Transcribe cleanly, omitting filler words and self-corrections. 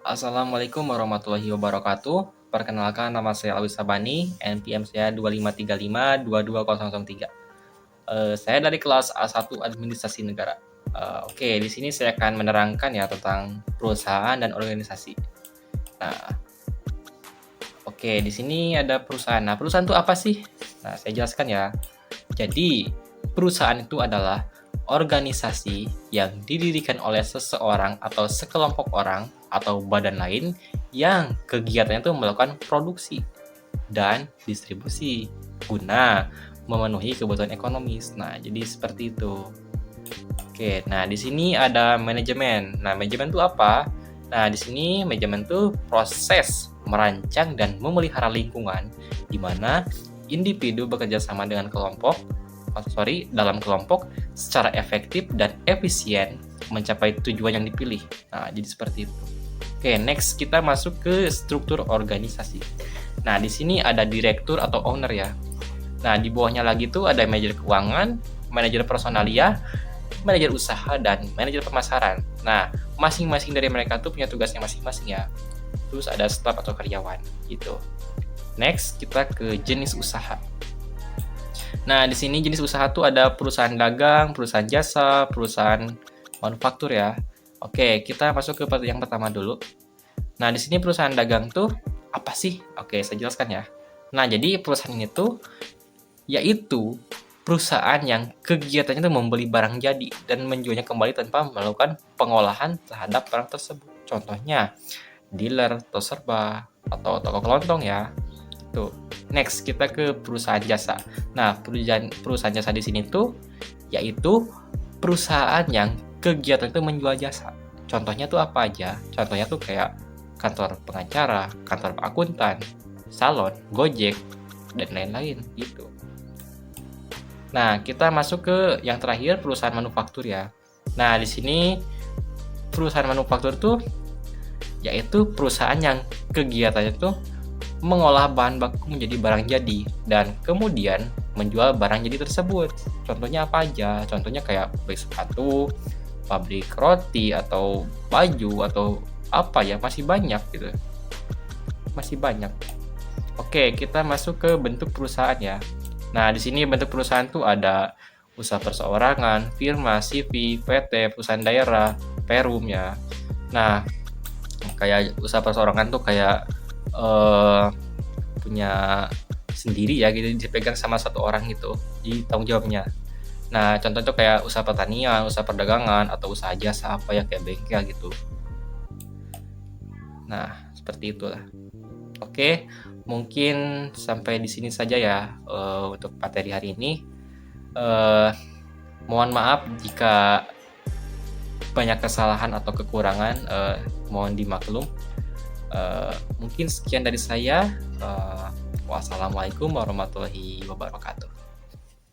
Assalamualaikum warahmatullahi wabarakatuh. Perkenalkan, nama saya Alwi Sabani, NPM saya 25352203. Saya dari kelas A1 Administrasi Negara. Oke, di sini saya akan menerangkan ya tentang perusahaan dan organisasi. Nah, oke, di sini ada perusahaan. Nah, perusahaan itu apa sih? Nah, saya jelaskan ya. Jadi, perusahaan itu adalah organisasi yang didirikan oleh seseorang atau sekelompok orang atau badan lain yang kegiatannya itu melakukan produksi dan distribusi guna memenuhi kebutuhan ekonomis. Nah, jadi seperti itu. Oke, nah di sini ada manajemen. Nah, manajemen itu apa? Nah, di sini manajemen itu proses merancang dan memelihara lingkungan di mana individu bekerja sama dengan dalam kelompok secara efektif dan efisien mencapai tujuan yang dipilih. Nah, jadi seperti itu. Oke, next kita masuk ke struktur organisasi. Nah, di sini ada direktur atau owner ya. Nah, di bawahnya lagi tuh ada manajer keuangan, manajer personalia, manajer usaha, dan manajer pemasaran. Nah, masing-masing dari mereka tuh punya tugasnya masing-masing ya. Terus ada staf atau karyawan gitu. Next, kita ke jenis usaha. Nah, di sini jenis usaha tuh ada perusahaan dagang, perusahaan jasa, perusahaan manufaktur ya. Oke, kita masuk ke yang pertama dulu. Nah, di sini perusahaan dagang tuh apa sih? Oke, saya jelaskan ya. Nah, jadi perusahaan ini tuh yaitu perusahaan yang kegiatannya itu membeli barang jadi dan menjualnya kembali tanpa melakukan pengolahan terhadap barang tersebut. Contohnya, dealer, toko serba, atau toko kelontong ya. Tuh. Next, kita ke perusahaan jasa. Nah, perusahaan jasa di sini tuh yaitu perusahaan yang kegiatan itu menjual jasa. Contohnya tuh apa aja? Contohnya tuh kayak kantor pengacara, kantor akuntan, salon, Gojek, dan lain-lain gitu. Nah, kita masuk ke yang terakhir, perusahaan manufaktur ya. Nah, di sini perusahaan manufaktur tuh yaitu perusahaan yang kegiatannya tuh mengolah bahan baku menjadi barang jadi dan kemudian menjual barang jadi tersebut. Contohnya apa aja? Contohnya kayak pabrik sepatu, pabrik roti, atau baju, atau apa ya, masih banyak gitu. Masih banyak. Oke, kita masuk ke bentuk perusahaan ya. Nah, di sini bentuk perusahaan tuh ada usaha perseorangan, firma, CV, PT, perusahaan daerah, perum ya. Nah, kayak usaha perseorangan tuh kayak punya sendiri ya gitu, dipegang sama satu orang gitu, di tanggung jawabnya. Nah, contoh tuh kayak usaha pertanian, usaha perdagangan, atau usaha jasa apa ya kayak bengkel gitu. Nah, seperti itulah. Oke, mungkin sampai di sini saja ya untuk materi hari ini. Mohon maaf jika banyak kesalahan atau kekurangan, mohon dimaklum. Mungkin sekian dari saya. Wassalamualaikum warahmatullahi wabarakatuh.